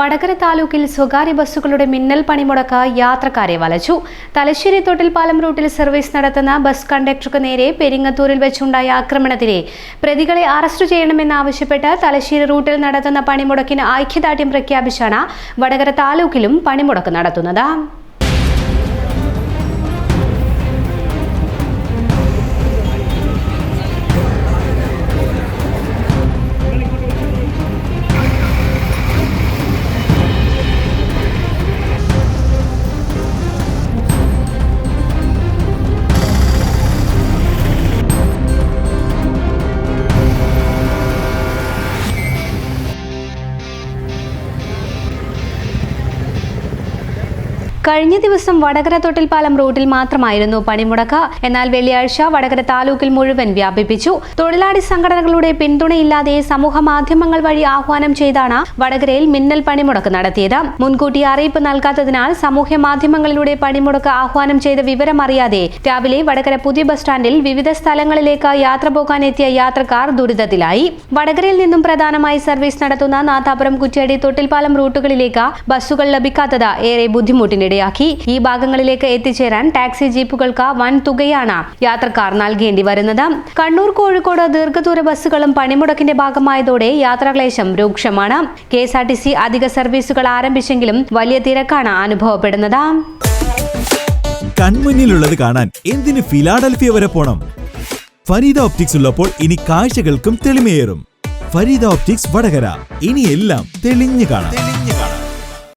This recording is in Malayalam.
വടകര താലൂക്കിൽ സ്വകാര്യ ബസ്സുകളുടെ മിന്നൽ പണിമുടക്ക് യാത്രക്കാരെ വലച്ചു. തലശ്ശേരി തൊട്ടിൽപ്പാലം റൂട്ടിൽ സർവീസ് നടത്തുന്ന ബസ് കണ്ടക്ടർക്ക് നേരെ പെരിങ്ങത്തൂരിൽ വെച്ചുണ്ടായ ആക്രമണത്തിലെ പ്രതികളെ അറസ്റ്റ് ചെയ്യണമെന്നാവശ്യപ്പെട്ട് തലശ്ശേരി റൂട്ടിൽ നടത്തുന്ന പണിമുടക്കിന് ഐക്യദാർഢ്യം പ്രഖ്യാപിച്ചാണ് വടകര താലൂക്കിലും പണിമുടക്ക് നടത്തുന്നത്. കഴിഞ്ഞ ദിവസം വടകര തൊട്ടിൽപ്പാലം റൂട്ടിൽ മാത്രമായിരുന്നു പണിമുടക്ക്. എന്നാൽ വെള്ളിയാഴ്ച വടകര താലൂക്കിൽ മുഴുവൻ വ്യാപിപ്പിച്ചു. തൊഴിലാളി സംഘടനകളുടെ പിന്തുണയില്ലാതെ സമൂഹ മാധ്യമങ്ങൾ വഴി ആഹ്വാനം ചെയ്താണ് വടകരയിൽ മിന്നൽ പണിമുടക്ക് നടത്തിയത്. മുൻകൂട്ടി അറിയിപ്പ് നൽകാത്തതിനാൽ സാമൂഹ്യ മാധ്യമങ്ങളിലൂടെ പണിമുടക്ക് ആഹ്വാനം ചെയ്ത വിവരം അറിയാതെ രാവിലെ വടകര പുതിയ ബസ് സ്റ്റാൻഡിൽ വിവിധ സ്ഥലങ്ങളിലേക്ക് യാത്ര പോകാനെത്തിയ യാത്രക്കാർ ദുരിതത്തിലായി. വടകരയിൽ നിന്നും പ്രധാനമായി സർവീസ് നടത്തുന്ന നാഥാപുരം, കുറ്റ്യാടി, തൊട്ടിൽപ്പാലം റൂട്ടുകളിലേക്ക് ബസ്സുകൾ ലഭിക്കാത്തത് ഏറെ ബുദ്ധിമുട്ടിനിടയാക്കി. ഈ ഭാഗങ്ങളിലേക്ക് എത്തിച്ചേരാൻ ടാക്സി ജീപ്പുകൾക്ക് വൻ തുകയാണ് യാത്രക്കാർ നൽകേണ്ടി വരുന്നത്. കണ്ണൂർ, കോഴിക്കോട് ദീർഘദൂര ബസ്സുകളും പണിമുടക്കിന്റെ ഭാഗമായതോടെ യാത്രാക്ലേശം രൂക്ഷമാണ്. KSRTC അധിക സർവീസുകൾ ആരംഭിച്ചെങ്കിലും വലിയ തിരക്കാണ് അനുഭവപ്പെടുന്നത്. കൺമുന്നിലുള്ളത് കാണാൻ എന്തിന് ഫിലാഡൽഫിയ വരെ പോണം? ഫരീദ ഓപ്റ്റിക്സ് ഉള്ളപ്പോൾ ഇനി കാഴ്ചകൾക്കും തെളിമയേറും. ഫരീദ ഓപ്റ്റിക്സ് വടകര, ഇനി എല്ലാം തെളിഞ്ഞു കാണാം.